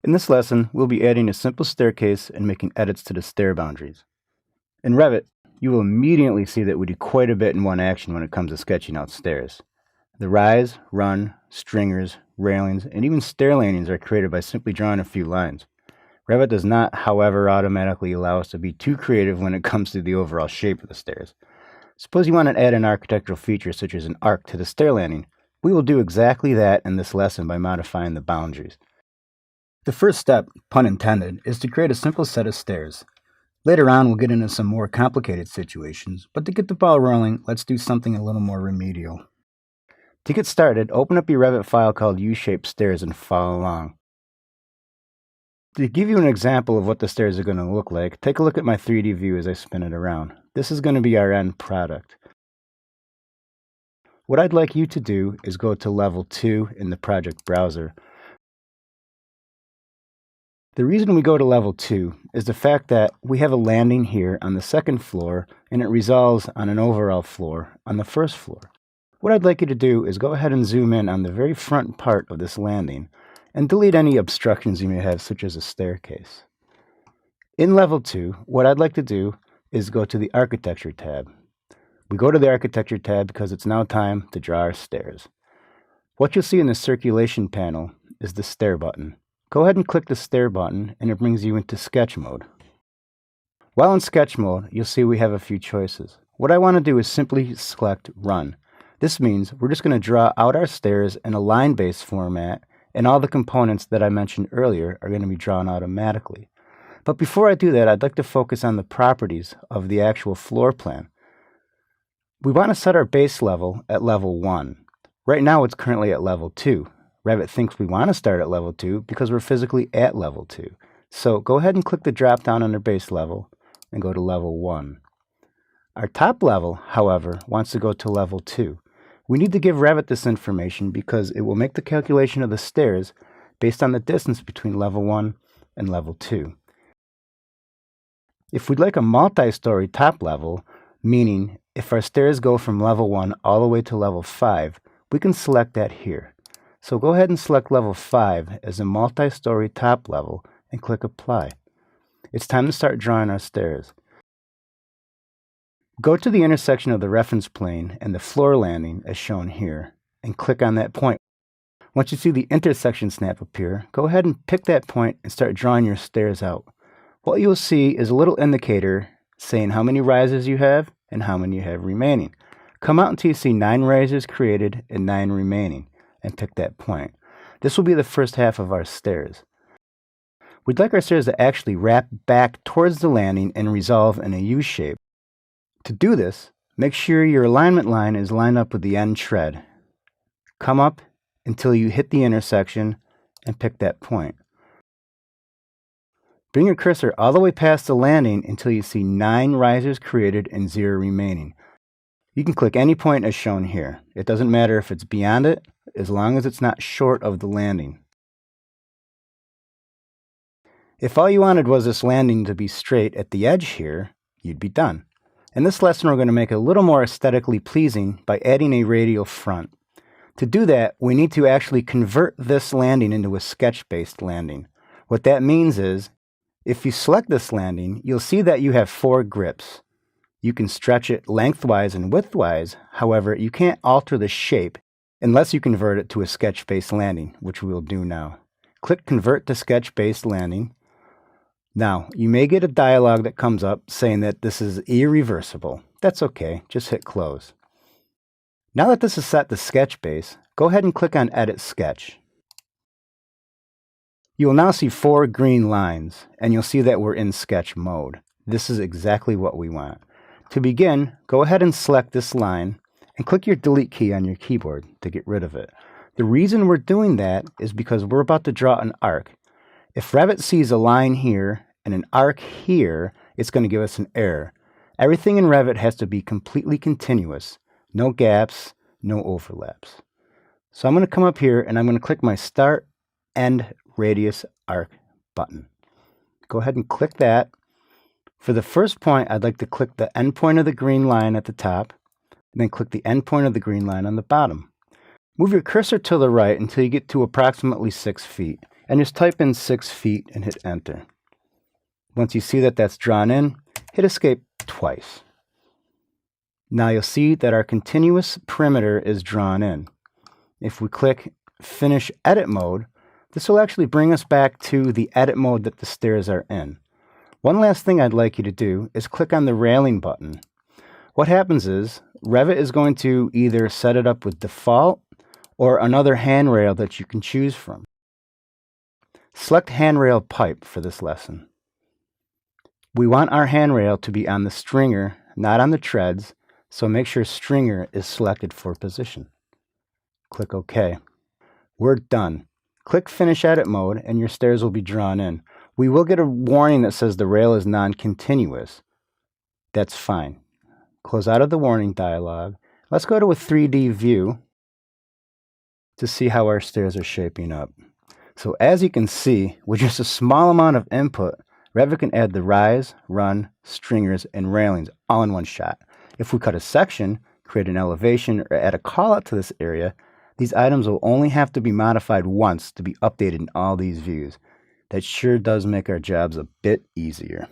In this lesson, we'll be adding a simple staircase and making edits to the stair boundaries. In Revit, you will immediately see that we do quite a bit in one action when it comes to sketching out stairs. The rise, run, stringers, railings, and even stair landings are created by simply drawing a few lines. Revit does not, however, automatically allow us to be too creative when it comes to the overall shape of the stairs. Suppose you want to add an architectural feature such as an arc to the stair landing. We will do exactly that in this lesson by modifying the boundaries. The first step, pun intended, is to create a simple set of stairs. Later on, we'll get into some more complicated situations, but to get the ball rolling, let's do something a little more remedial. To get started, open up your Revit file called U-shaped stairs and follow along. To give you an example of what the stairs are going to look like, take a look at my 3D view as I spin it around. This is going to be our end product. What I'd like you to do is go to level 2 in the project browser. The reason we go to level 2 is the fact that we have a landing here on the second floor and it resolves on an overall floor on the first floor. What I'd like you to do is go ahead and zoom in on the very front part of this landing and delete any obstructions you may have, such as a staircase. In level 2, what I'd like to do is go to the Architecture tab. We go to the Architecture tab because it's now time to draw our stairs. What you'll see in the circulation panel is the stair button. Go ahead and click the stair button and it brings you into sketch mode. While in sketch mode, you'll see we have a few choices. What I want to do is simply select Run. This means we're just going to draw out our stairs in a line-based format, and all the components that I mentioned earlier are going to be drawn automatically. But before I do that, I'd like to focus on the properties of the actual floor plan. We want to set our base level at level 1. Right now it's currently at level 2. Revit thinks we want to start at level 2 because we're physically at level 2. So go ahead and click the drop down under base level and go to level 1. Our top level, however, wants to go to level 2. We need to give Revit this information because it will make the calculation of the stairs based on the distance between level 1 and level 2. If we'd like a multi-story top level, meaning if our stairs go from level 1 all the way to level 5, we can select that here. So go ahead and select level 5 as a multi-story top level and click Apply. It's time to start drawing our stairs. Go to the intersection of the reference plane and the floor landing as shown here and click on that point. Once you see the intersection snap appear, go ahead and pick that point and start drawing your stairs out. What you'll see is a little indicator saying how many rises you have and how many you have remaining. Come out until you see 9 rises created and 9 remaining and pick that point. This will be the first half of our stairs. We'd like our stairs to actually wrap back towards the landing and resolve in a U shape. To do this, make sure your alignment line is lined up with the end tread. Come up until you hit the intersection and pick that point. Bring your cursor all the way past the landing until you see 9 risers created and 0 remaining. You can click any point as shown here. It doesn't matter if it's beyond it, as long as it's not short of the landing. If all you wanted was this landing to be straight at the edge here, you'd be done. In this lesson, we're going to make it a little more aesthetically pleasing by adding a radial front. To do that, we need to actually convert this landing into a sketch-based landing. What that means is, if you select this landing, you'll see that you have 4 grips. You can stretch it lengthwise and widthwise, however, you can't alter the shape unless you convert it to a sketch-based landing, which we will do now. Click Convert to Sketch-Based Landing. Now, you may get a dialog that comes up saying that this is irreversible. That's okay, just hit Close. Now that this is set to sketch base, go ahead and click on Edit Sketch. You will now see 4 green lines, and you'll see that we're in sketch mode. This is exactly what we want. To begin, go ahead and select this line and click your Delete key on your keyboard to get rid of it. The reason we're doing that is because we're about to draw an arc. If Revit sees a line here and an arc here, it's going to give us an error. Everything in Revit has to be completely continuous. No gaps, no overlaps. So I'm going to come up here and I'm going to click my Start End Radius Arc button. Go ahead and click that. For the first point, I'd like to click the end point of the green line at the top, and then click the end point of the green line on the bottom. Move your cursor to the right until you get to approximately 6 feet. and just type in 6 feet and hit enter. Once you see that that's drawn in, hit escape twice. Now you'll see that our continuous perimeter is drawn in. If we click Finish Edit Mode, this will actually bring us back to the edit mode that the stairs are in. One last thing I'd like you to do is click on the railing button. What happens is Revit is going to either set it up with default or another handrail that you can choose from. Select handrail pipe for this lesson. We want our handrail to be on the stringer, not on the treads, so make sure stringer is selected for position. Click OK. We're done. Click Finish Edit Mode and your stairs will be drawn in. We will get a warning that says the rail is non-continuous. That's fine. Close out of the warning dialog. Let's go to a 3D view to see how our stairs are shaping up. So as you can see, with just a small amount of input, Revit can add the rise, run, stringers, and railings all in one shot. If we cut a section, create an elevation, or add a callout to this area, these items will only have to be modified once to be updated in all these views. That sure does make our jobs a bit easier.